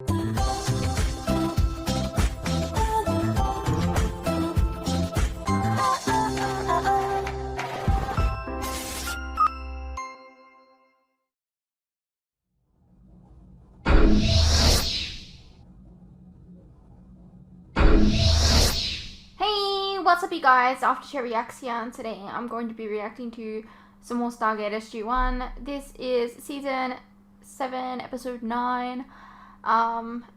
What's up, you guys? Aftershare Reacts here, and today I'm going to be reacting to some more Stargate SG-1. This is season 7, episode 9.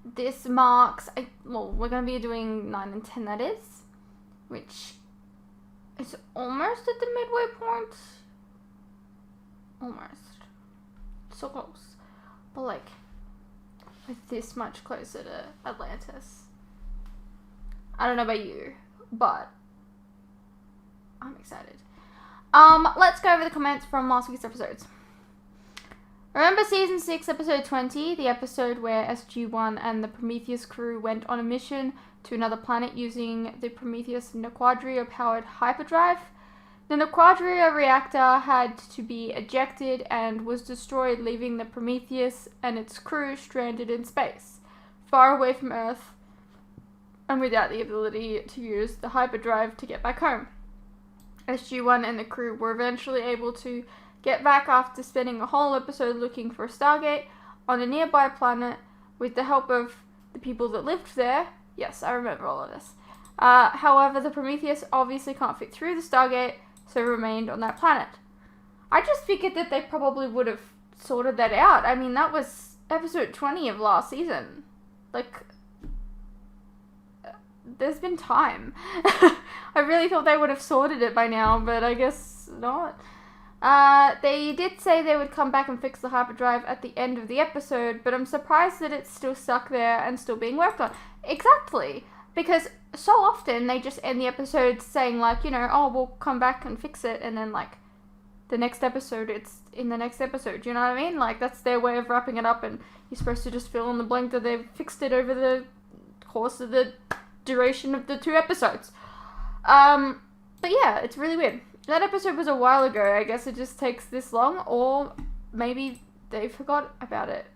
This marks, we're going to be doing 9 and 10, that is, which is almost at the midway point. Almost. So close. But like, we're this much closer to Atlantis. I don't know about you, but I'm excited. Let's go over the comments from last week's episodes. Remember season 6, episode 20, the episode where SG-1 and the Prometheus crew went on a mission to another planet using the Prometheus Naquadria-powered hyperdrive? The Naquadria reactor had to be ejected and was destroyed, leaving the Prometheus and its crew stranded in space, far away from Earth, and without the ability to use the hyperdrive to get back home. SG-1 and the crew were eventually able to get back after spending a whole episode looking for a Stargate on a nearby planet with the help of the people that lived there. Yes, I remember all of this. However, the Prometheus obviously can't fit through the Stargate, so remained on that planet. I just figured that they probably would have sorted that out. I mean, that was episode 20 of last season. Like, there's been time. I really thought they would have sorted it by now, but I guess not. They did say they would come back and fix the hyperdrive at the end of the episode, but I'm surprised that it's still stuck there and still being worked on. Exactly, because so often they just end the episode saying like, you know, oh, we'll come back and fix it, and then like the next episode, it's in the next episode. Do you know what I mean? Like, that's their way of wrapping it up, and you're supposed to just fill in the blank that they've fixed it over the course of the duration of the 2 episodes. But yeah, it's really weird. That episode was a while ago. I guess it just takes this long, or maybe they forgot about it.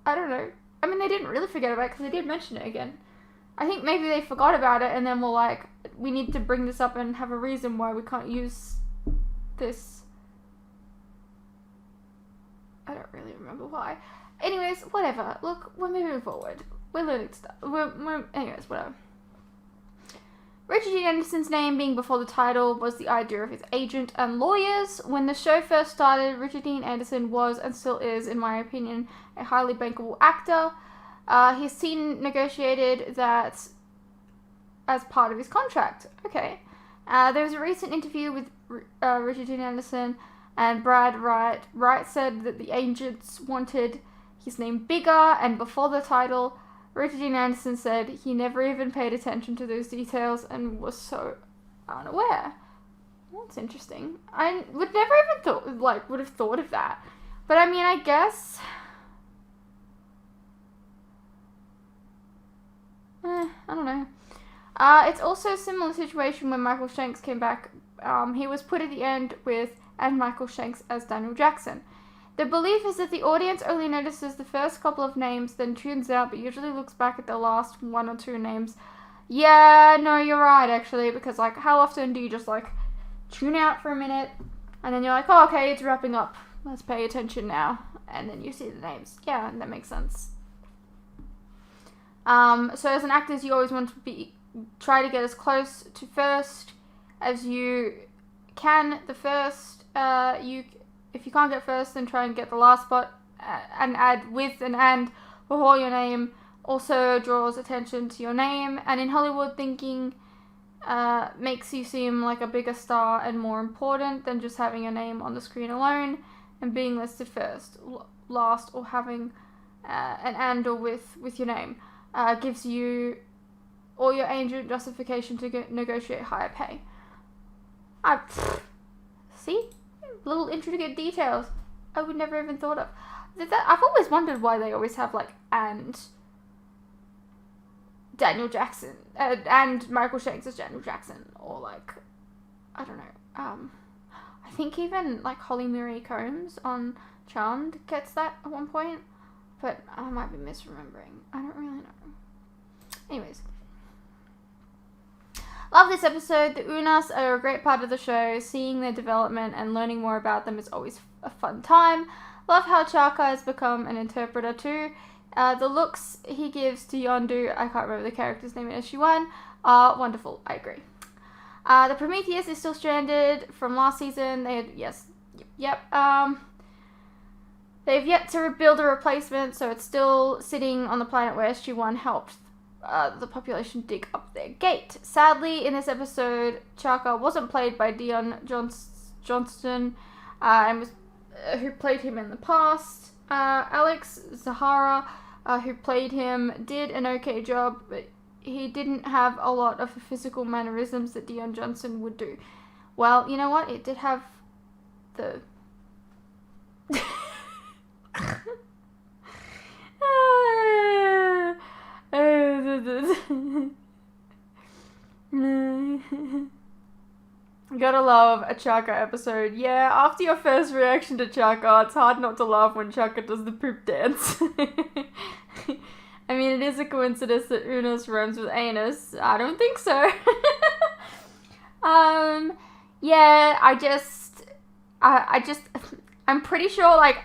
I don't know. I mean, they didn't really forget about it because they did mention it again. I think maybe they forgot about it and then were like, we need to bring this up and have a reason why we can't use this. I don't really remember why. Anyways, whatever. Look, we're moving forward. We're learning stuff. Anyways, whatever. Richard Dean Anderson's name being before the title was the idea of his agent and lawyers. When the show first started, Richard Dean Anderson was, and still is, in my opinion, a highly bankable actor. His team negotiated that as part of his contract. Okay. There was a recent interview with Richard Dean Anderson and Brad Wright. Wright said that the agents wanted his name bigger, and before the title, Richard Dean Anderson said he never even paid attention to those details and was so unaware. Well, that's interesting. I would never even would have thought of that. But I mean, I guess I don't know. It's also a similar situation when Michael Shanks came back. He was put at the end with and Michael Shanks as Daniel Jackson. The belief is that the audience only notices the first couple of names, then tunes out, but usually looks back at the last 1 or 2 names. Yeah, no, you're right, actually, because, like, how often do you just, like, tune out for a minute, and then you're like, oh, okay, it's wrapping up. Let's pay attention now. And then you see the names. Yeah, that makes sense. So as an actor, you always want to try to get as close to first as you can. The first, if you can't get first, then try and get the last spot, and add with an and before your name also draws attention to your name, and in Hollywood, thinking makes you seem like a bigger star and more important than just having your name on the screen alone and being listed first, last, or having an and or with your name. Gives you or your agent justification to negotiate higher pay. See? Little intricate details I would never even thought of. I've always wondered why they always have like and Daniel Jackson and Michael Shanks as Daniel Jackson, or like, I don't know. I think even like Holly Marie Combs on Charmed gets that at one point. But I might be misremembering. I don't really know. Anyways. Love this episode. The Unas are a great part of the show. Seeing their development and learning more about them is always a fun time. Love how Chaka has become an interpreter too. The looks he gives to Yondu, I can't remember the character's name in SG-1, are wonderful. I agree. The Prometheus is still stranded from last season. They've yet to build a replacement, so it's still sitting on the planet where SG-1 helped the population dig up their gate. Sadly, in this episode, Chaka wasn't played by Dion Johnston, and was who played him in the past. Alex Zahara, who played him, did an okay job, but he didn't have a lot of the physical mannerisms that Dion Johnson would do. Well, you know what? It did have the... Gotta love a Chaka episode. Yeah, after your first reaction to Chaka, it's hard not to laugh when Chaka does the poop dance. I mean, it is a coincidence that Unas rhymes with anus. I don't think so. Yeah, I'm pretty sure, like,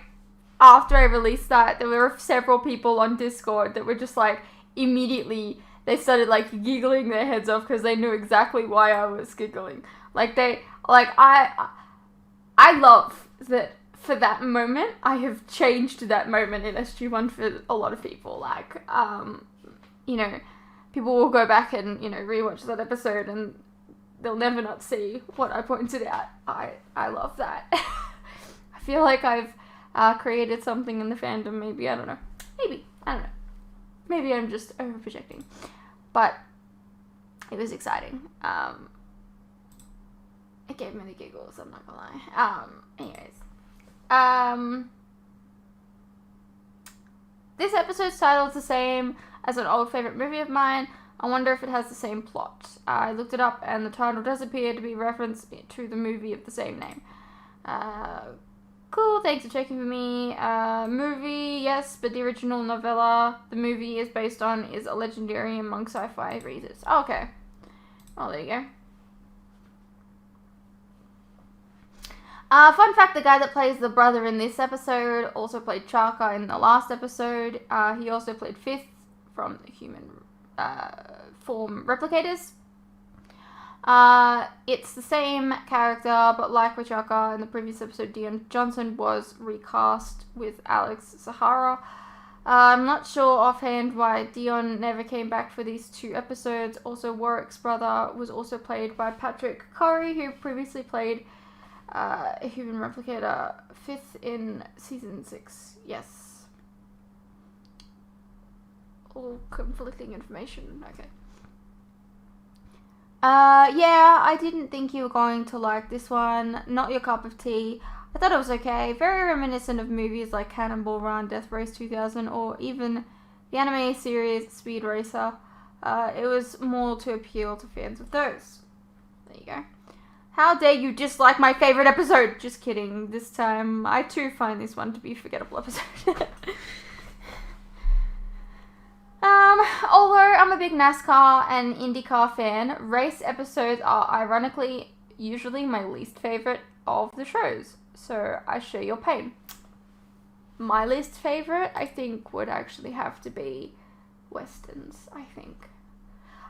after I released that, there were several people on Discord that were just, like, immediately, they started, like, giggling their heads off because they knew exactly why I was giggling. Like, I love that for that moment, I have changed that moment in SG-1 for a lot of people. Like, you know, people will go back and, you know, rewatch that episode and they'll never not see what I pointed out. I love that. I feel like I've created something in the fandom, maybe, I don't know. Maybe, I don't know. Maybe I'm just over-projecting. But it was exciting. It gave me the giggles, I'm not gonna lie. Anyways. This episode's title is the same as an old favorite movie of mine. I wonder if it has the same plot. I looked it up and the title does appear to be referenced to the movie of the same name. Cool, thanks for checking for me. Movie, yes, but the original novella the movie is based on is a legendary among sci-fi readers. Oh, okay. Oh, there you go. Fun fact, the guy that plays the brother in this episode also played Chaka in the last episode. He also played Fifth from the human form replicators. It's the same character, but like with Chaka in the previous episode, Dion Johnson was recast with Alex Zahara. I'm not sure offhand why Dion never came back for these two episodes. Also, Warwick's brother was also played by Patrick Curry, who previously played a human replicator Fifth in season 6. Yes. All conflicting information. Okay. Yeah, I didn't think you were going to like this one. Not your cup of tea. I thought it was okay. Very reminiscent of movies like Cannonball Run, Death Race 2000, or even the anime series Speed Racer. It was more to appeal to fans of those. There you go. How dare you dislike my favorite episode? Just kidding. This time, I too find this one to be a forgettable episode. Although I'm a big NASCAR and IndyCar fan, race episodes are ironically usually my least favorite of the shows. So I share your pain. My least favorite, I think, would actually have to be Westerns, I think.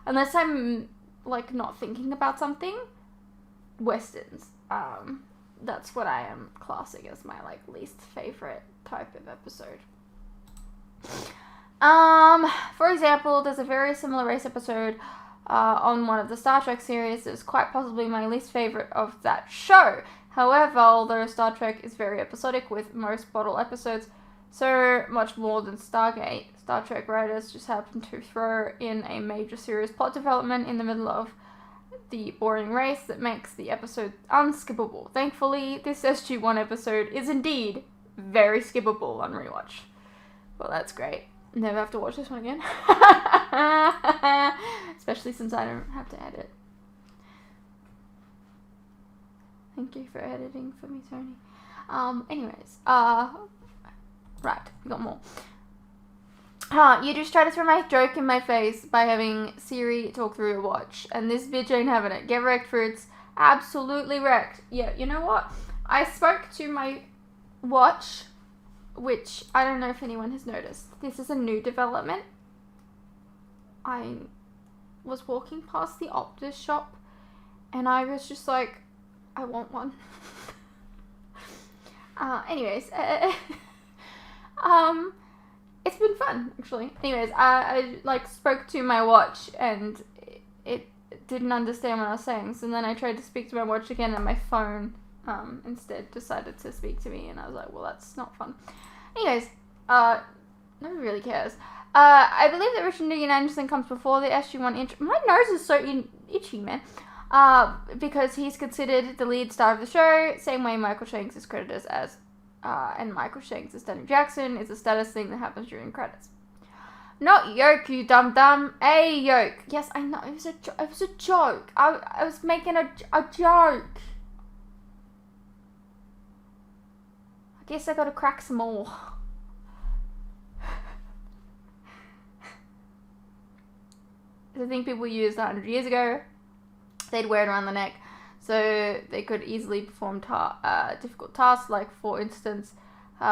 Unless I'm, like, not thinking about something. Westerns. That's what I am classing as my, like, least favorite type of episode. For example, there's a very similar race episode on one of the Star Trek series that is quite possibly my least favorite of that show. However, although Star Trek is very episodic with most bottle episodes, so much more than Stargate, Star Trek writers just happen to throw in a major series plot development in the middle of the boring race that makes the episode unskippable. Thankfully, this SG-1 episode is indeed very skippable on rewatch. Well, that's great. Never have to watch this one again. Especially since I don't have to edit. Thank you for editing for me, Tony. Anyways, right, we got more. You just tried to throw my joke in my face by having Siri talk through your watch, and this bitch ain't having it. Get wrecked, Fruits. Absolutely wrecked. Yeah, you know what? I spoke to my watch, which I don't know if anyone has noticed. This is a new development. I was walking past the Optus shop, and I was just like, I want one. Anyways, it's been fun, actually. Anyways, I like spoke to my watch, and it didn't understand what I was saying. So then I tried to speak to my watch again, and my phone instead decided to speak to me, and I was like, well, that's not fun. Anyways, nobody really cares. I believe that Richard Dean Anderson comes before the SG-1 intro. My nose is so itchy, man. Because he's considered the lead star of the show, same way Michael Shanks is credited as, and Michael Shanks as Daniel Jackson is a status thing that happens during credits. Not yoke, you dum-dum. A yoke. Yes, I know, it was a joke. I was making a joke. I guess I gotta crack some more. The thing people used 100 years ago. They'd wear it around the neck so they could easily perform difficult tasks, like, for instance,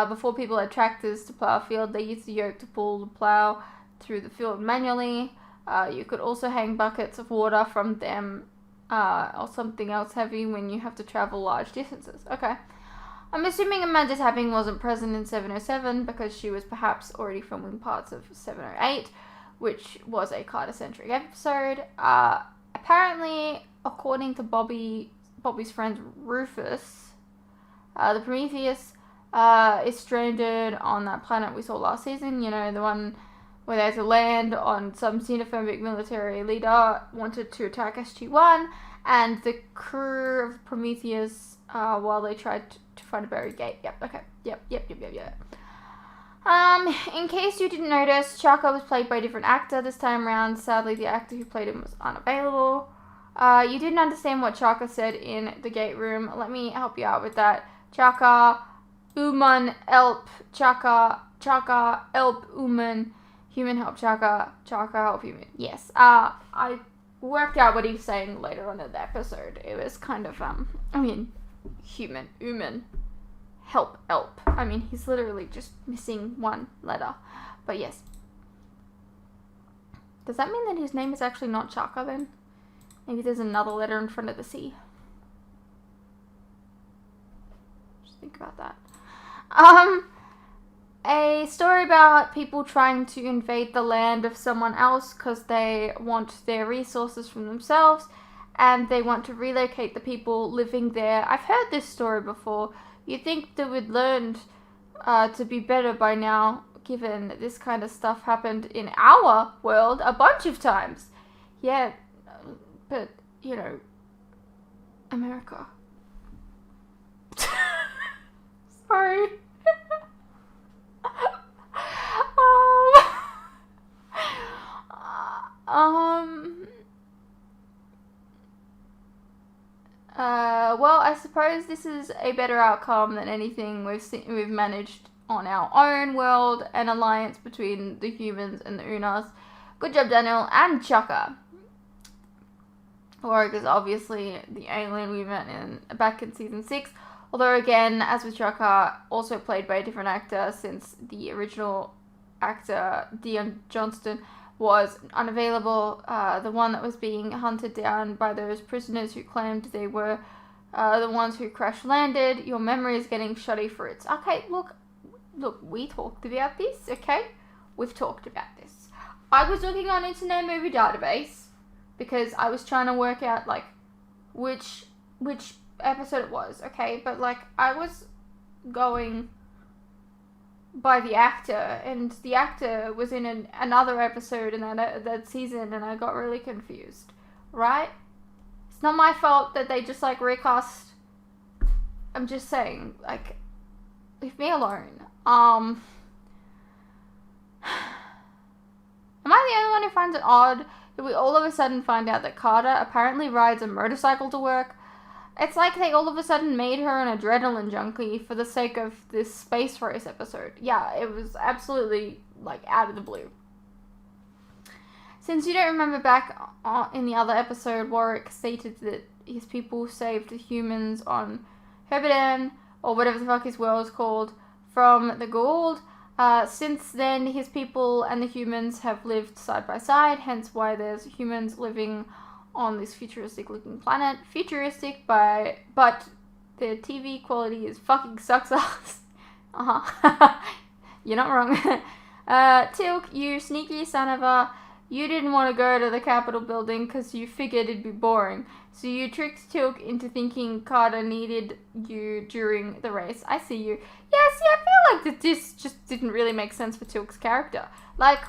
before people had tractors to plow a field, they used the yoke to pull the plow through the field manually. You could also hang buckets of water from them or something else heavy when you have to travel large distances. Okay. I'm assuming Amanda Tapping wasn't present in 707 because she was perhaps already filming parts of 708, which was a Carter-centric episode. Apparently, according to Bobby's friend Rufus, the Prometheus is stranded on that planet we saw last season. You know, the one where they had to land on some xenophobic military leader wanted to attack SG-1, and the crew of Prometheus, while they tried to find a buried gate. Yep, okay. Yep. In case you didn't notice, Chaka was played by a different actor this time around. Sadly, the actor who played him was unavailable. You didn't understand what Chaka said in the gate room. Let me help you out with that. Chaka, Uman, Elp, Chaka, Elp, Uman, Human help Chaka, help human. Yes, I worked out what he was saying later on in the episode. It was kind of, human, Uman. Help, Elp. I mean, he's literally just missing one letter. But yes. Does that mean that his name is actually not Chaka then? Maybe there's another letter in front of the C. Just think about that. A story about people trying to invade the land of someone else because they want their resources from themselves and they want to relocate the people living there. I've heard this story before. You'd think that we'd learned to be better by now, given that this kind of stuff happened in our world a bunch of times. Yeah, but, you know, America. Sorry. Well, I suppose this is a better outcome than anything we've managed on our own world, an alliance between the humans and the Unas. Good job, Daniel and Chaka. Warwick is obviously the alien we met back in season 6. Although again, as with Chaka, also played by a different actor since the original actor, Dion Johnston, was unavailable. The one that was being hunted down by those prisoners who claimed they were the ones who crash landed. Your memory is getting shoddy, Fruits. Okay, look, we talked about this, okay? We've talked about this. I was looking on Internet Movie Database because I was trying to work out, like, which episode it was, okay? But, like, I was going by the actor, and the actor was in another episode in that season, and I got really confused, right? It's not my fault that they just, like, recast. I'm just saying, like, leave me alone. Am I the only one who finds it odd that we all of a sudden find out that Carter apparently rides a motorcycle to work? It's like they all of a sudden made her an adrenaline junkie for the sake of this space race episode. Yeah, it was absolutely like, out of the blue. Since you don't remember back in the other episode, Warwick stated that his people saved the humans on Herbiden, or whatever the fuck his world is called, from the Goa'uld. Since then, his people and the humans have lived side by side, hence why there's humans living on this futuristic-looking planet. Futuristic, but the TV quality is fucking sucks ass. You're not wrong. Teal'c, you sneaky son of a... You didn't want to go to the Capitol building because you figured it'd be boring. So you tricked Teal'c into thinking Carter needed you during the race. I see you. Yeah, see, I feel like that this just didn't really make sense for Teal'c's character. Like,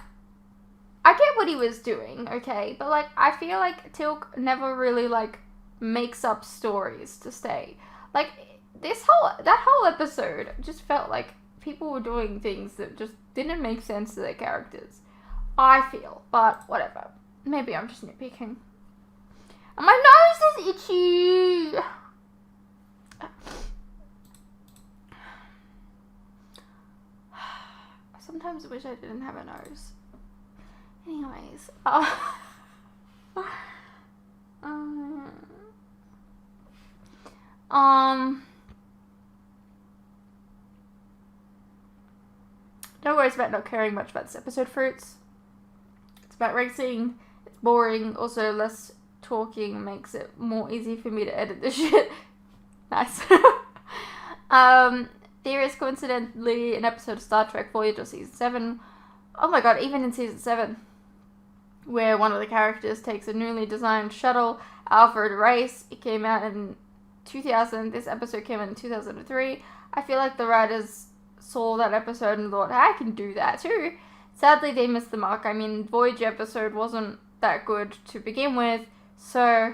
I get what he was doing, okay? But, like, I feel like Teal'c never really, like, makes up stories to stay. Like, that whole episode just felt like people were doing things that just didn't make sense to their characters. I feel, but whatever. Maybe I'm just nitpicking. And my nose is itchy. Sometimes I wish I didn't have a nose. Anyways, no worries about not caring much about this episode, Fruits. It's about racing. It's boring. Also, less talking makes it more easy for me to edit this shit. Nice. There is coincidentally an episode of Star Trek Voyager Season 7. Oh my god, even in Season 7. Where one of the characters takes a newly designed shuttle out for a race. It came out in 2000. This episode came out in 2003. I feel like the writers saw that episode and thought, I can do that too. Sadly, they missed the mark. I mean, Voyager episode wasn't that good to begin with, so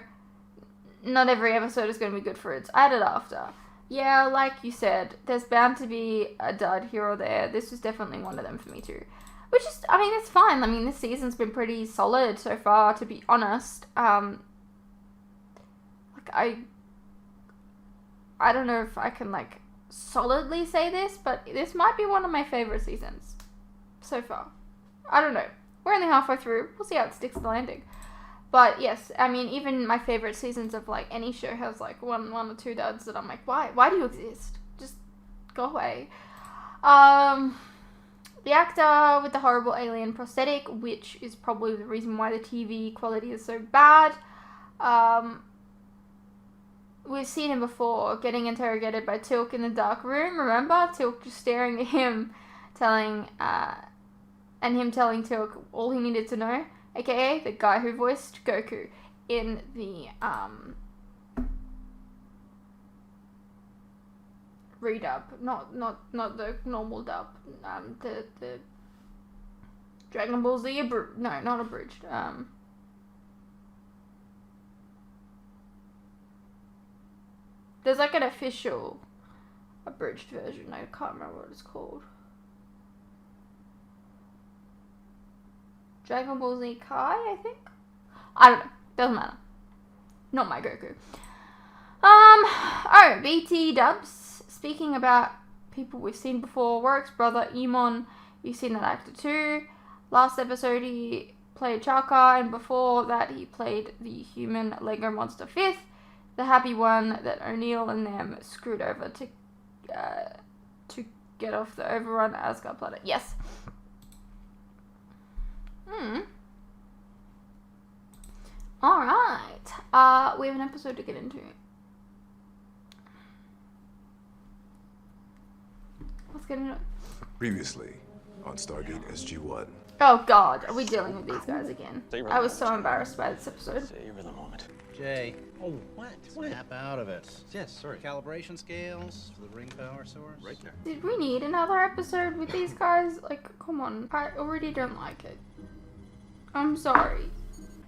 not every episode is going to be good for it. It's added after. Yeah, like you said, there's bound to be a dud here or there. This was definitely one of them for me too. Which is, I mean, it's fine. I mean, this season's been pretty solid so far, to be honest. Like, I don't know if I can, like, solidly say this, but this might be one of my favorite seasons so far. I don't know. We're only halfway through. We'll see how it sticks the landing. But yes, I mean, even my favorite seasons of, like, any show has, like, one or two duds that I'm like, why? Why do you exist? Just go away. The actor with the horrible alien prosthetic, which is probably the reason why the TV quality is so bad. We've seen him before, getting interrogated by Teal'c in the dark room, remember? Teal'c just staring at him, telling Teal'c all he needed to know, aka the guy who voiced Goku in the, redub, not the normal dub, the Dragon Ball Z, no, not abridged, there's like an official abridged version. I can't remember what it's called. Dragon Ball Z Kai, I think? I don't know. Doesn't matter. Not my Goku. Alright, BT dubs. Speaking about people we've seen before, Warwick's brother, Emon. You've seen that actor too. Last episode he played Chaka, and before that he played the human Lego Monster 5th. The happy one that O'Neill and them screwed over to get off the overrun Asgard planet. Yes. Alright. We have an episode to get into. Let's get into it. Previously on Stargate SG-1. Oh god, are we dealing with these guys again? I was so embarrassed by this episode. Savor the moment. Jay. Oh, what? Snap out of it. Yes, sorry. Calibration scales for the ring power source. Right there. Did we need another episode with these guys? Like, come on. I already don't like it. I'm sorry.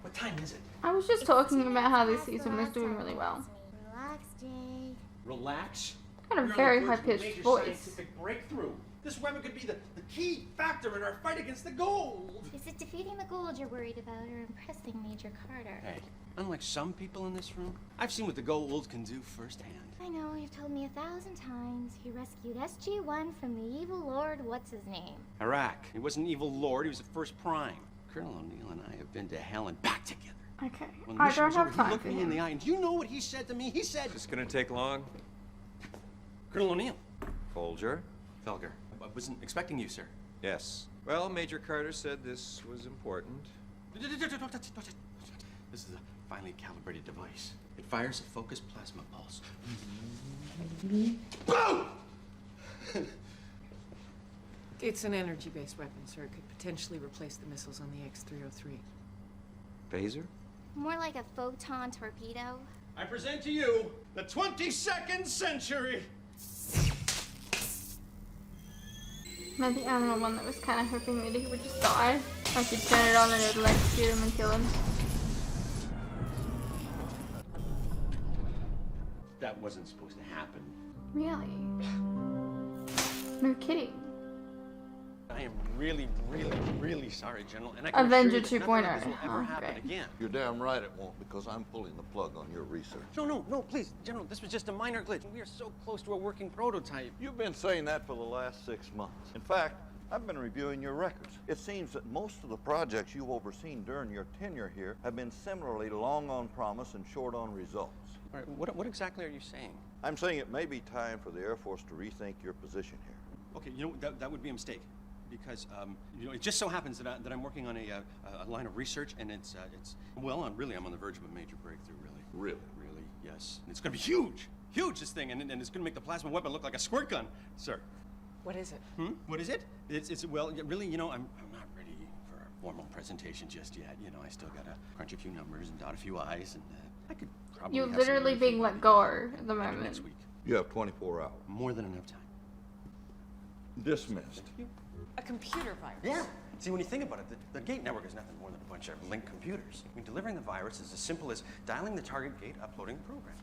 What time is it? I was just talking about how this season was doing really well. Relax, Jay. Relax. Got a very high-pitched voice. Scientific breakthrough. This weapon could be the key factor in our fight against the Goa'uld. Is it defeating the Goa'uld you're worried about, or impressing Major Carter? Hey, Unlike some people in this room, I've seen what the Goa'uld can do firsthand. I know, you've told me 1,000 times. He rescued SG-1 from the evil lord, what's his name? Iraq. He wasn't an evil lord, he was the first prime. Colonel O'Neill and I have been to hell and back together. Okay. When the I mission don't was have over, he time looked for me in the him. eye, and do you know what he said to me? He said, This gonna take long? Colonel O'Neill. Folger? Felger. I wasn't expecting you, sir. Yes. Well, Major Carter said this was important. This is a finely calibrated device. It fires a focused plasma pulse. Boom! It's an energy-based weapon, sir. It could potentially replace the missiles on the X-303. Phaser? More like a photon torpedo. I present to you the 22nd century. Am I the only one that was kind of hoping that he would just die? Like you'd turn it on and it would electrocute him and kill him. That wasn't supposed to happen. Really? No kidding. I am really, really, really sorry, General. And I can Avenger assure you that nothing 2.0. like this will ever Oh, happen great. again. You're damn right it won't, because I'm pulling the plug on your research. No, please, General. This was just a minor glitch. We are so close to a working prototype. You've been saying that for the last 6 months. In fact, I've been reviewing your records. It seems that most of the projects you've overseen during your tenure here have been similarly long on promise and short on results. All right, what exactly are you saying? I'm saying it may be time for the Air Force to rethink your position here. Okay, you know, that would be a mistake. Because, you know, it just so happens that, I'm working on a line of research, and well, I'm on the verge of a major breakthrough, really. Really, yes. And it's going to be huge. Huge, this thing, and it's going to make the plasma weapon look like a squirt gun, sir. What is it? What is it? Well, really, you know, I'm not ready for a formal presentation just yet. You know, I still got to crunch a few numbers and dot a few I's, and I could probably You're have literally some being let go at the maybe moment. next week. You have 24 hours. More than enough time. Dismissed. A computer virus. Yeah. See, when you think about it, the gate network is nothing more than a bunch of linked computers. I mean, delivering the virus is as simple as dialing the target gate, uploading the program.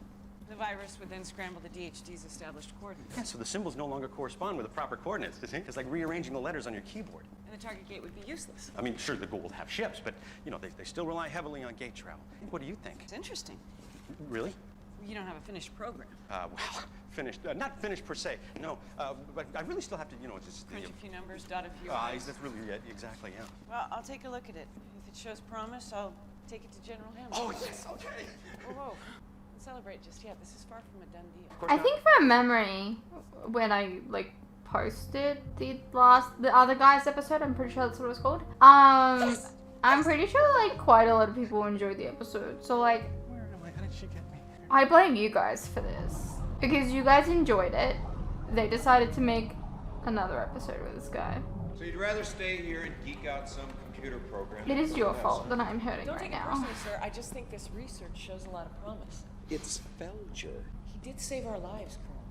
The virus would then scramble the DHD's established coordinates. Yeah, so the symbols no longer correspond with the proper coordinates. You see? It's like rearranging the letters on your keyboard. And the target gate would be useless. I mean, sure, the Goa'uld have ships, but, you know, they still rely heavily on gate travel. What do you think? It's interesting. Really? You don't have a finished program. Well, finished. Not finished per se, no. But I really still have to, you know, just... Crunch a few numbers, dot a few I's, I's. that's really it, exactly, yeah. Well, I'll take a look at it. If it shows promise, I'll take it to General Hammond. Oh, yes, okay. Whoa. Don't celebrate just yet. This is far from a done deal. I think from memory, when I like posted the other guy's episode, I'm pretty sure that's what it was called. I'm pretty sure like quite a lot of people enjoyed the episode. So like, Where am I? How did she get me? I blame you guys for this because you guys enjoyed it. They decided to make another episode with this guy. So you'd rather stay here and geek out some computer program? It is your fault that I'm hurting Don't right take it now. personally, sir. I just think this research shows a lot of promise. It's Felger. He did save our lives, Colonel.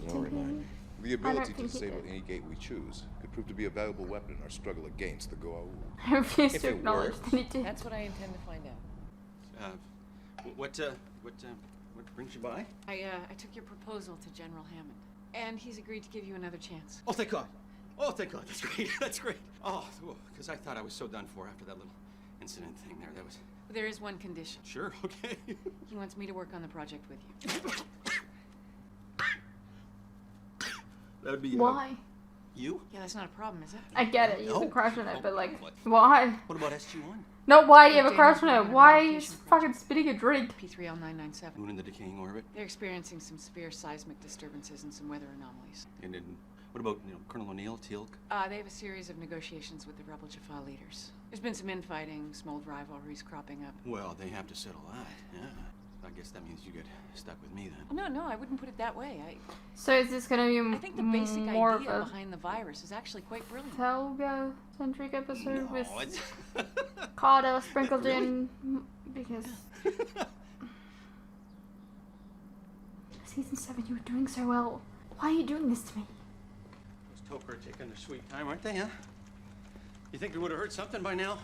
Yeah, don't remind me. The I ability don't to think he disable did. any gate we choose could prove to be a valuable weapon in our struggle against the Goa'uld. I refuse If to it acknowledge works. that it did. That's what I intend to find out. What brings you by? I took your proposal to General Hammond, and he's agreed to give you another chance. Oh, thank God. Oh, thank God. That's great. That's great. Oh, because I thought I was so done for after that little incident thing there. That was... But there is one condition. Sure, okay. He wants me to work on the project with you. That would be... Why? You? Yeah, that's not a problem, is it? I get it. You have No. a crush on it, but like, What? why? What about SG-1? No, why do you have a Updating crush on it? the Why are you communication fucking project. spitting a drink? P3L997. Moon in the decaying orbit? They're experiencing some severe seismic disturbances and some weather anomalies. And then, what about, you know, Colonel O'Neill, Teal'c? They have a series of negotiations with the rebel Jaffa leaders. There's been some infighting, some old rivalries cropping up. Well, they have to settle that, yeah. I guess that means you get stuck with me then. No, I wouldn't put it that way. So is this gonna be I think the basic more idea of a behind the virus is actually quite brilliant. Telga-centric episode with it's... Carter sprinkled Really? in because season 7 you were doing so well. Why are you doing this to me? Those Toker are taking their sweet time, aren't they, huh? You think we would have heard something by now?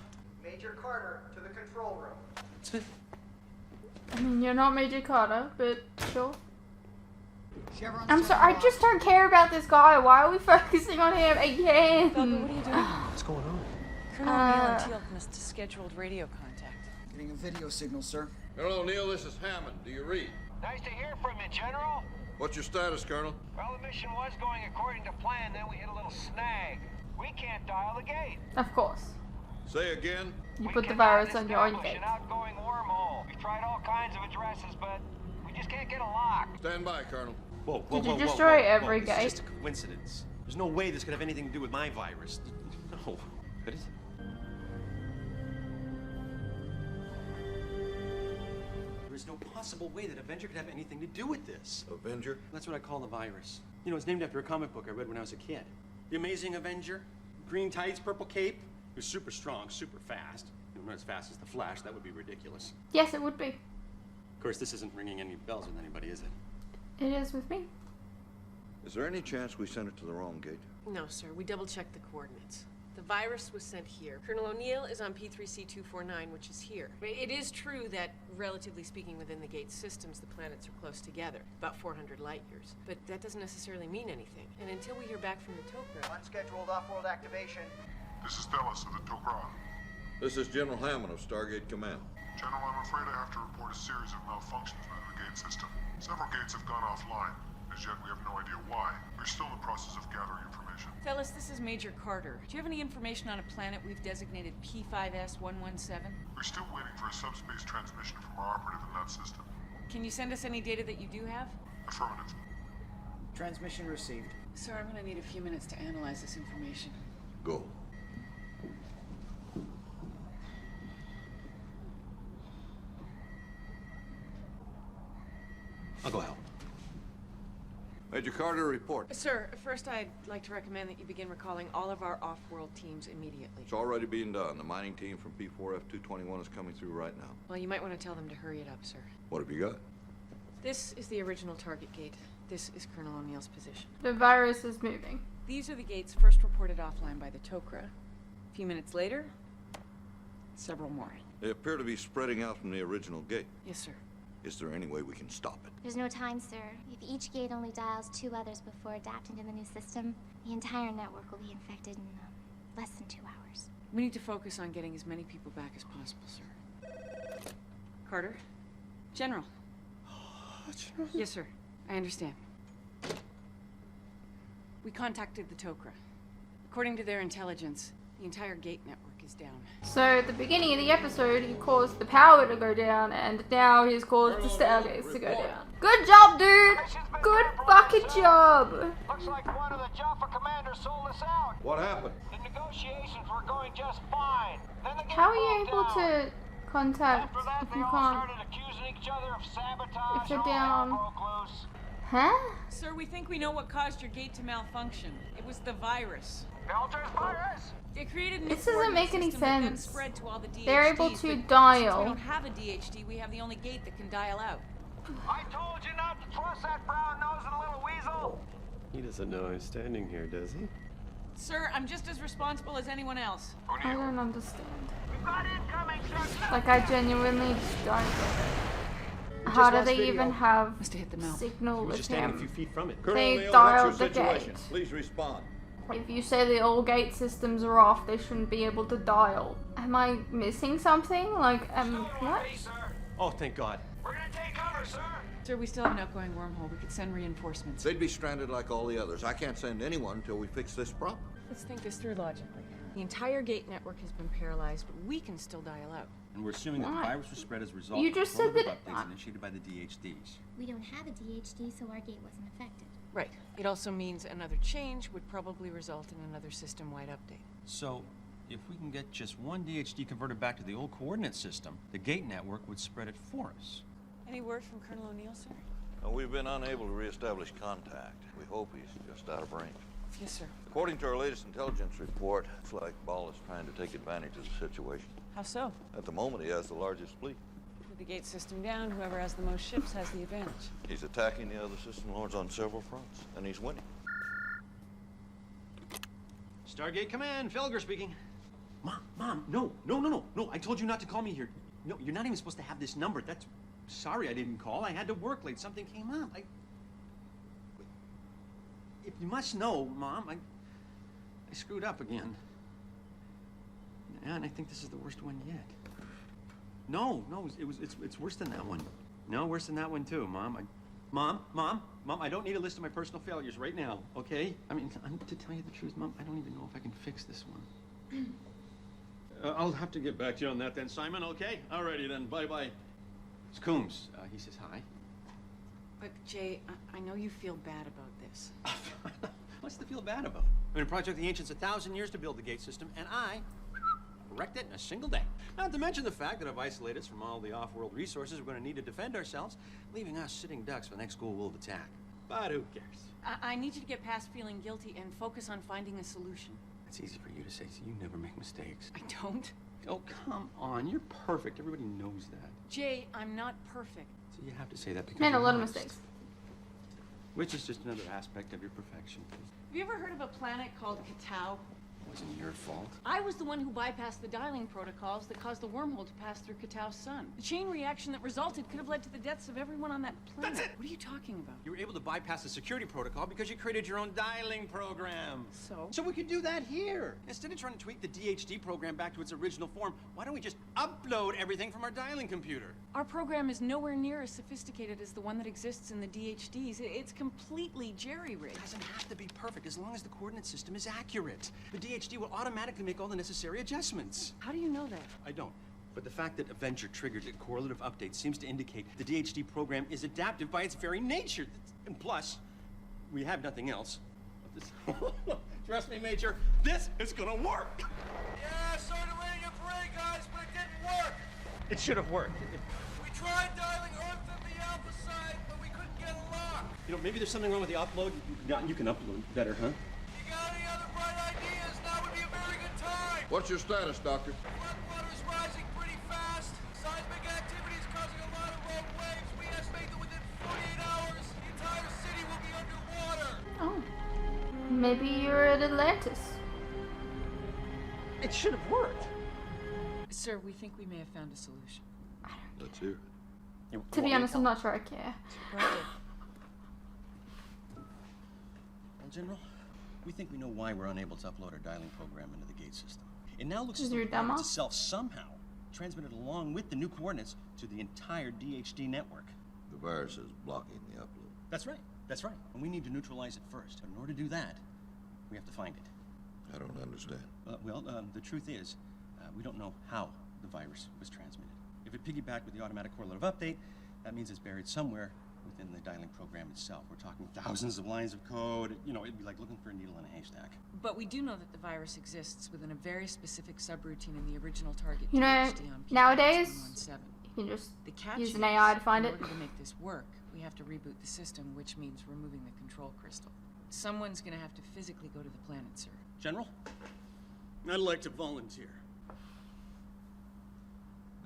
Major Carter to the control room. I mean, you're not Major Carter, but sure. I'm sorry, I just don't care about this guy. Why are we focusing on him again? Felga, what are you doing? What's going on? Colonel O'Neill and Teal'c missed a scheduled radio contact. Getting a video signal, sir. Colonel O'Neill, this is Hammond. Do you read? Nice to hear from you, General. What's your status, Colonel? Well, the mission was going according to plan, then we hit a little snag. We can't dial the gate. Of course. Say again? You We put the cannot virus on your own establish gate. an outgoing wormhole. We've tried all kinds of addresses, but we just can't get a lock. Stand by, Colonel. Whoa, Did you destroy every This gate? is just a coincidence. There's no way this could have anything to do with my virus. No. Could it? There's no possible way that Avenger could have anything to do with this. Avenger? That's what I call the virus. You know, it's named after a comic book I read when I was a kid. The Amazing Avenger. Green tights, purple cape. He was super strong, super fast. Not as fast as the Flash. That would be ridiculous. Yes, it would be. Of course, this isn't ringing any bells with anybody, is it? It is with me. Is there any chance we sent it to the wrong gate? No, sir. We double-checked the coordinates. The virus was sent here. Colonel O'Neill is on P3C249, which is here. It is true that, relatively speaking, within the gate systems, the planets are close together, about 400 light years. But that doesn't necessarily mean anything. And until we hear back from the Tok'ra... Unscheduled off-world activation. This is Delos of the Tok'ra. This is General Hammond of Stargate Command. General, I'm afraid I have to report a series of malfunctions within the gate system. Several gates have gone offline. As yet, we have no idea why. We're still in the process of gathering information. Fellas, this is Major Carter. Do you have any information on a planet we've designated P5S117? We're still waiting for a subspace transmission from our operative in that system. Can you send us any data that you do have? Affirmative. Transmission received. Sir, I'm gonna need a few minutes to analyze this information. Go. I'll go help. Major Carter, report. Sir, first I'd like to recommend that you begin recalling all of our off-world teams immediately. It's already being done. The mining team from P4F221 is coming through right now. Well, you might want to tell them to hurry it up, sir. What have you got? This is the original target gate. This is Colonel O'Neill's position. The virus is moving. These are the gates first reported offline by the Tok'ra. A few minutes later, several more. They appear to be spreading out from the original gate. Yes, sir. Is there any way we can stop it? There's no time, sir. If each gate only dials 2 others before adapting to the new system, the entire network will be infected in less than 2 hours. We need to focus on getting as many people back as possible, sir. Carter? General. General? Yes, sir. I understand. We contacted the Tok'ra. According to their intelligence, the entire gate network is down. So at the beginning of the episode, he caused the power to go down, and now he's caused the Stargates to go down. Good job, dude! Good fucking job! Looks like one of the Jaffa commanders sold us out. What happened? The negotiations were going just fine. Then the gate How are you broke able down. to contact After that, if they you all can't? started accusing each other of sabotage. If they're All down. hell broke loose. Huh? Sir, we think we know what caused your gate to malfunction. It was the virus. Belter's virus. It created a new This doesn't make any system that then sense. spread to all the DHDs, They're able to but Since dial. we don't have a DHD, we have the only gate that can dial out. I told you not to trust that brown-nosed little weasel. He doesn't know I'm standing here, does he? Sir, I'm just as responsible as anyone else. I don't understand. We've got incoming, sir. Like, I genuinely just don't get it. How do they even have Must have hit the mouth. signal He was with just standing a few him? feet from it. Colonel They O'Neill, dialed what's your the situation? gate. Please respond. If you say the all gate systems are off, they shouldn't be able to dial. Am I missing something? Like, what? Ready, sir. Oh, thank God. We're gonna take cover, sir. Sir, we still have an outgoing wormhole. We could send reinforcements. They'd be stranded like all the others. I can't send anyone until we fix this problem. Let's think this through logically. The entire gate network has been paralyzed, but we can still dial out. And we're assuming that the Why? virus was spread as a result You of just protocol said that- updates initiated by the DHDs. We don't have a DHD, so our gate wasn't affected. Right. It also means another change would probably result in another system-wide update. So, if we can get just one DHD converted back to the old coordinate system, the gate network would spread it for us. Any word from Colonel O'Neill, sir? We've been unable to reestablish contact. We hope he's just out of range. Yes, sir. According to our latest intelligence report, it's like Ball is trying to take advantage of the situation. How so? At the moment, he has the largest fleet. With the gate system down, whoever has the most ships has the advantage. He's attacking the other system lords on several fronts, and he's winning. Stargate Command, Felger speaking. Mom, no. I told you not to call me here. No, you're not even supposed to have this number. That's... Sorry I didn't call. I had to work late. Something came up. If you must know, Mom, I screwed up again. Yeah, and I think this is the worst one yet. No, it's worse than that one. No, worse than that one too, Mom. Mom, I don't need a list of my personal failures right now, okay? I mean, to tell you the truth, Mom, I don't even know if I can fix this one. I'll have to get back to you on that then, Simon, okay? Alrighty then, bye-bye. It's Coombs. He says hi. But, Jay, I know you feel bad about this. What's to feel bad about? I mean, Project the Ancient's 1,000 years to build the gate system, and I wrecked it in a single day. Not to mention the fact that I've isolated us from all the off-world resources we're going to need to defend ourselves, leaving us sitting ducks for the next Goa'uld attack. But who cares? I need you to get past feeling guilty and focus on finding a solution. It's easy for you to say, so you never make mistakes. I don't. Oh, come on. You're perfect. Everybody knows that. Jay, I'm not perfect. So you have to say that because Made a you're lot of honest. mistakes. Which is just another aspect of your perfection. Have you ever heard of a planet called Goa'uld? It wasn't your fault. I was the one who bypassed the dialing protocols that caused the wormhole to pass through Goa'uld's sun. The chain reaction that resulted could have led to the deaths of everyone on that planet. That's it! What are you talking about? You were able to bypass the security protocol because you created your own dialing program. So we could do that here. Instead of trying to tweak the DHD program back to its original form, why don't we just upload everything from our dialing computer? Our program is nowhere near as sophisticated as the one that exists in the DHDs. It's completely jerry-rigged. It doesn't have to be perfect as long as the coordinate system is accurate. The DHD will automatically make all the necessary adjustments. How do you know that? I don't. But the fact that Avenger triggered a correlative update seems to indicate the DHD program is adaptive by its very nature. And plus, we have nothing else. Trust me, Major, this is gonna work. Yeah, sorry to rain your parade, guys, but it didn't work. It should have worked. We tried dialing Earth and the Alpha side, but we couldn't get a lock. You know, maybe there's something wrong with the upload. You can upload better, huh? You got any other bright ideas? Now would be a very good time. What's your status, Doctor? Floodwater is rising pretty fast. Seismic activity is causing a lot of rogue waves. We estimate that within 48 hours, the entire city will be underwater. Oh. Maybe you're at Atlantis. It should have worked. Sir, we think we may have found a solution. Let's hear it. To be honest, I'm not sure I care. Well, General, we think we know why we're unable to upload our dialing program into the gate system. It now looks as though the coordinates itself somehow transmitted along with the new coordinates to the entire DHD network. The virus is blocking the upload. That's right. And we need to neutralize it first. In order to do that, we have to find it. I don't understand. The truth is, we don't know how the virus was transmitted. If it piggybacked with the automatic correlative update, that means it's buried somewhere within the dialing program itself. We're talking thousands of lines of code. You know, it'd be like looking for a needle in a haystack. But we do know that the virus exists within a very specific subroutine in the original target. You know, DHD on nowadays, P117. you can just The catch use an is, AI to find it. In order to make this work, we have to reboot the system, which means removing the control crystal. Someone's gonna have to physically go to the planet, sir. General, I'd like to volunteer.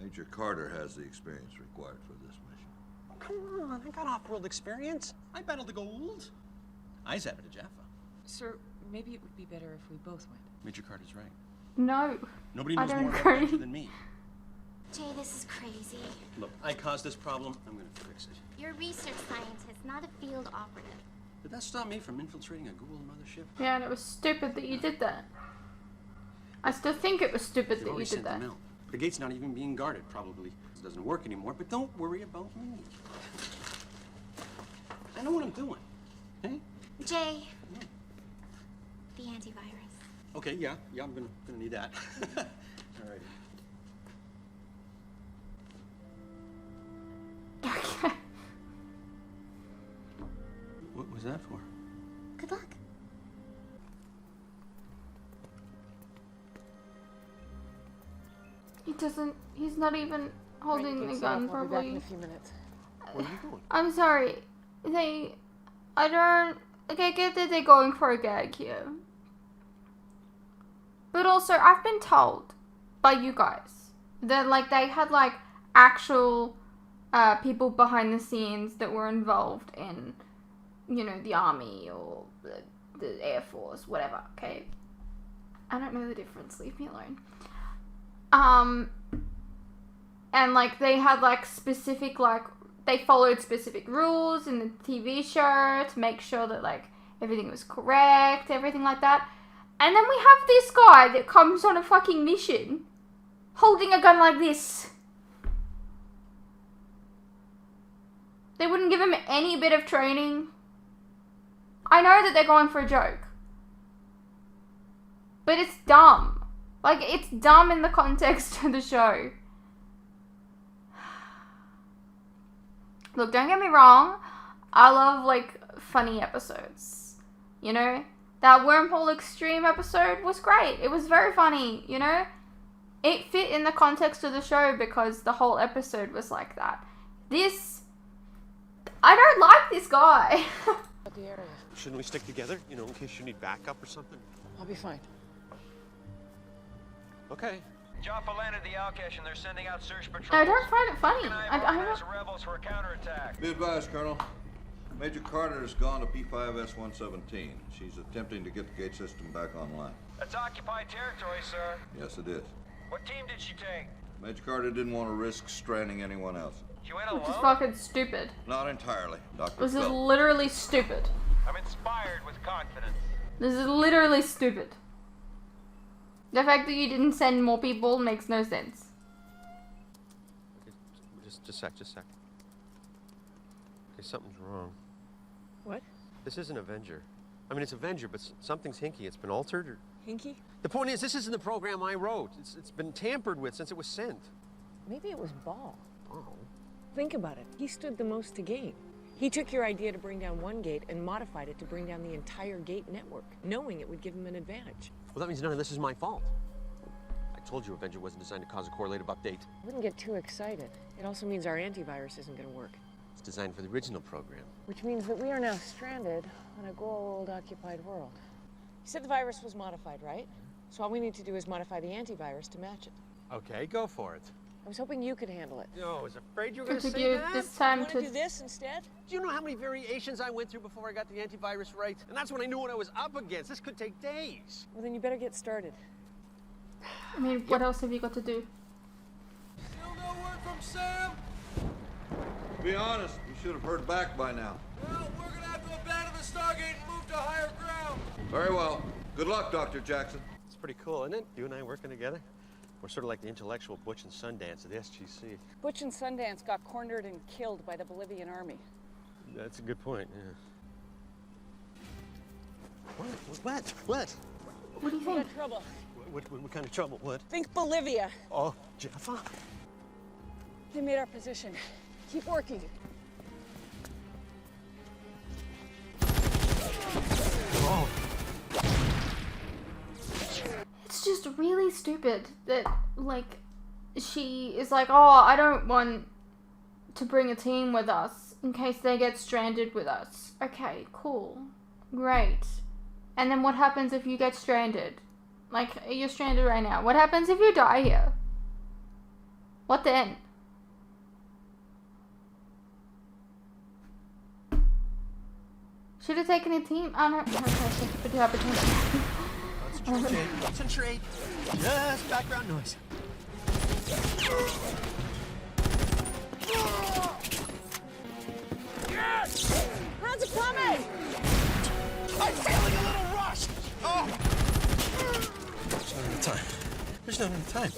Major Carter has the experience required for this mission. Oh, come on, I got off-world experience. I battled the Goa'uld. I zapped a Jaffa. Sir, maybe it would be better if we both went. Major Carter's right. No. Nobody I knows don't more about agree. Avenger than me. Jay, this is crazy. Look, I caused this problem. I'm gonna fix it. You're a research scientist, not a field operative. Did that stop me from infiltrating a Goa'uld mothership? Yeah, and it was stupid that you did that. I still think it was stupid that you did that. The gate's not even being guarded, probably. It doesn't work anymore, but don't worry about me. I know what I'm doing. Hey? Jay, the antivirus. Okay, yeah, I'm gonna need that. All right. Okay. What was that for? Good luck. He's not even holding the gun I'll be back in properly. a few minutes. Where are you going? I'm sorry. I get that they're going for a gag here. But also, I've been told by you guys that, like, they had, like, actual people behind the scenes that were involved in, you know, the army or the Air Force, whatever, okay? I don't know the difference, leave me alone. And, like, they had, like, specific, like, they followed specific rules in the TV show to make sure that, like, everything was correct, everything like that. And then we have this guy that comes on a fucking mission holding a gun like this. They wouldn't give him any bit of training. I know that they're going for a joke. But it's dumb. Like, it's dumb in the context of the show. Look, don't get me wrong. I love, like, funny episodes. You know? That Wormhole Extreme episode was great. It was very funny, you know? It fit in the context of the show because the whole episode was like that. This... I don't like this guy. Shouldn't we stick together, you know, in case you need backup or something? I'll be fine. Okay. Jaffa landed the Outcash and they're sending out search patrols. I don't find it funny. I don't know. Rebels for a counterattack. Be advised, Colonel. Major Carter has gone to P5S-117. She's attempting to get the gate system back online. That's occupied territory, sir. Yes, it is. What team did she take? Major Carter didn't want to risk stranding anyone else. She went alone? Which is fucking stupid. Not entirely, Dr. This is Phil. literally stupid. I'm inspired with confidence. This is literally stupid. The fact that you didn't send more people makes no sense. Just a sec. Okay, something's wrong. What? This isn't Avenger. I mean, it's Avenger, but something's hinky. It's been altered or... Hinky? The point is, this isn't the program I wrote. It's been tampered with since it was sent. Maybe it was Ball. Oh. Think about it. He stood the most to gain. He took your idea to bring down one gate and modified it to bring down the entire gate network, knowing it would give him an advantage. Well, that means none of this is my fault. I told you Avenger wasn't designed to cause a correlative update. I wouldn't get too excited. It also means our antivirus isn't going to work. It's designed for the original program. Which means that we are now stranded on a Goa'uld occupied world. You said the virus was modified, right? So all we need to do is modify the antivirus to match it. Okay, go for it. I was hoping you could handle it. No, I was afraid you were going to Took say you that. this time Want to to do this instead? Do you know how many variations I went through before I got the antivirus right? And that's when I knew what I was up against. This could take days. Well, then you better get started. I mean, what else have you got to do? Still no word from Sam? To be honest, you should have heard back by now. Well, we're gonna have to abandon the Stargate and move to higher ground. Very well. Good luck, Dr. Jackson. It's pretty cool, isn't it? You and I working together. We're sort of like the intellectual Butch and Sundance of the SGC. Butch and Sundance got cornered and killed by the Bolivian army. That's a good point, yeah. What? What do you We think? got trouble. What kind of trouble? What? Think Bolivia. Oh, Jaffa? They made our position. Keep working. Oh. It's just really stupid that, like, she is like, oh, I don't want to bring a team with us in case they get stranded with us. Okay, cool. Great. And then what happens if you get stranded? Like, you're stranded right now. What happens if you die here? What then? Should have taken a team. I don't know. Concentrate. Just background noise. How's it coming? I'm feeling a little rushed. Oh. There's not enough time. There's not enough time.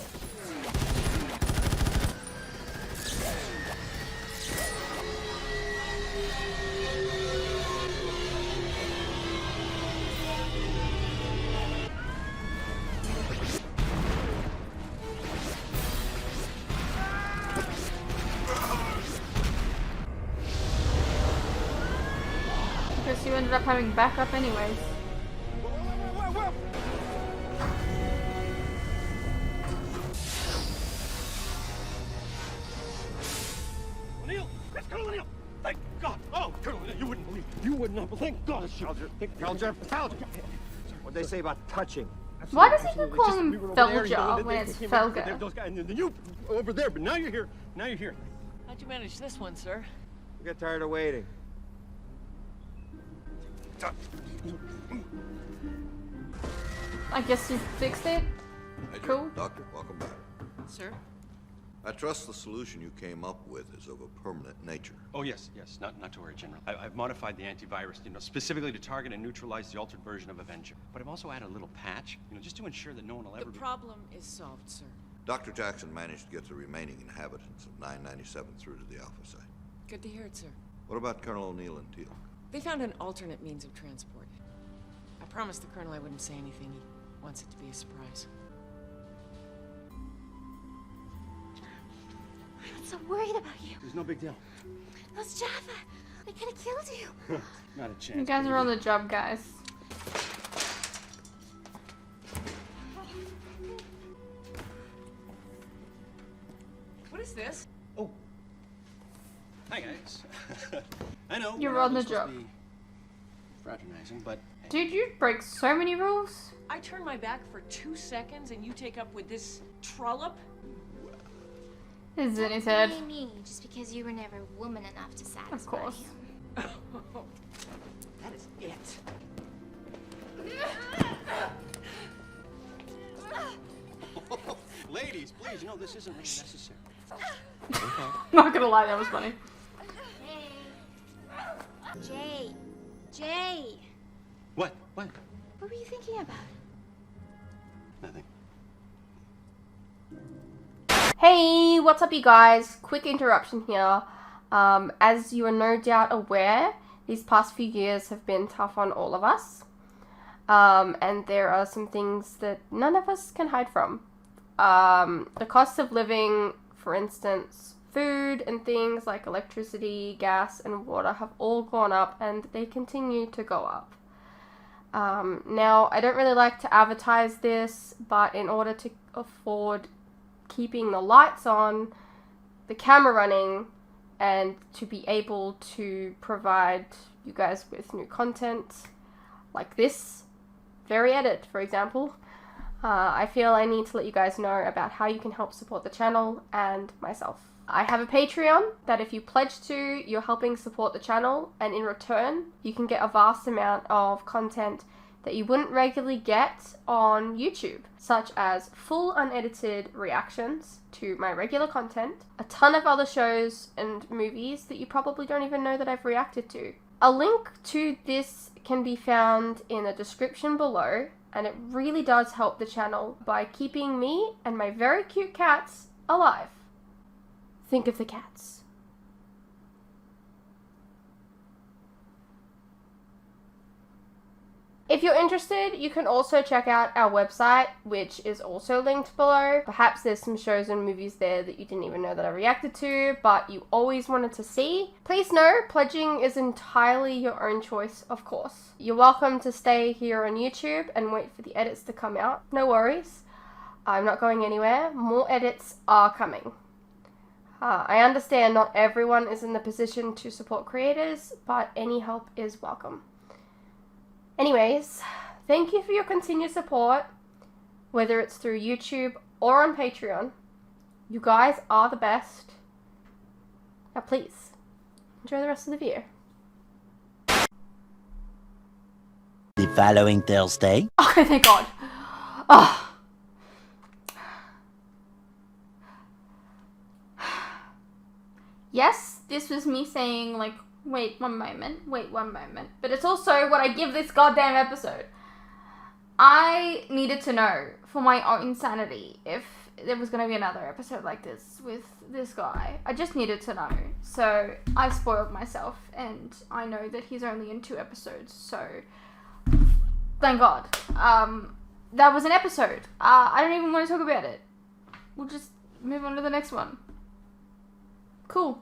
Because you ended up having backup anyways. O'Neill! It's Colonel O'Neill! Thank God! Oh, Colonel O'Neill, you wouldn't believe. You would not believe. Thank God it's you. Felger. What'd they say about touching? Why does he keep calling him Felger when it's Felger? Those guys, and then you over there, but now you're here. Now you're here. How'd you manage this one, sir? We got tired of waiting. I guess you fixed it. Major, Cool. Doctor, welcome back. Sir? I trust the solution you came up with is of a permanent nature. Oh yes, not to worry, General. I've modified the antivirus, specifically to target and neutralize the altered version of Avenger. But I've also added a little patch, just to ensure that no one will ever The problem is solved, sir. Dr. Jackson managed to get the remaining inhabitants of 997 through to the Alpha site. Good to hear it, sir. What about Colonel O'Neill and Teal? They found an alternate means of transport. I promised the Colonel I wouldn't say anything. He wants it to be a surprise. I'm so worried about you. There's no big deal. Those Jaffa, they could have killed you. Not a chance. You guys are on the job, guys. What is this? Oh. Hi, guys. I know. You're we're on not the supposed job. to be fraternizing, but hey. Dude, you break so many rules. I turn my back for 2 seconds and you take up with this trollop? Is it, he said. Don't blame me just because you were never woman enough to satisfy Of course. him. That is it. Ladies, please, you know, this isn't really necessary. Not gonna lie, that was funny. Jay. Jay. What? What? What were you thinking about? Nothing. Hey, what's up you guys? Quick interruption here. As you are no doubt aware, these past few years have been tough on all of us. And there are some things that none of us can hide from. The cost of living, for instance, food and things like electricity, gas, and water have all gone up and they continue to go up. Now, I don't really like to advertise this, but in order to afford keeping the lights on, the camera running, and to be able to provide you guys with new content like this very edit, for example, I feel I need to let you guys know about how you can help support the channel and myself. I have a Patreon that if you pledge to, you're helping support the channel, and in return, you can get a vast amount of content that you wouldn't regularly get on YouTube, such as full unedited reactions to my regular content, a ton of other shows and movies that you probably don't even know that I've reacted to. A link to this can be found in the description below, and it really does help the channel by keeping me and my very cute cats alive. Think of the cats. If you're interested, you can also check out our website, which is also linked below. Perhaps there's some shows and movies there that you didn't even know that I reacted to, but you always wanted to see. Please know, pledging is entirely your own choice, of course. You're welcome to stay here on YouTube and wait for the edits to come out. No worries. I'm not going anywhere. More edits are coming. I understand not everyone is in the position to support creators, but any help is welcome. Anyways, thank you for your continued support, whether it's through YouTube or on Patreon. You guys are the best. Now please, enjoy the rest of the video. The following Thursday. Okay, thank God. Oh. Yes, this was me saying, like, wait one moment. But it's also what I give this goddamn episode. I needed to know, for my own sanity, if there was going to be another episode like this with this guy. I just needed to know. So, I spoiled myself, and I know that he's only in 2 episodes, so thank God. That was an episode. I don't even want to talk about it. We'll just move on to the next one. Cool.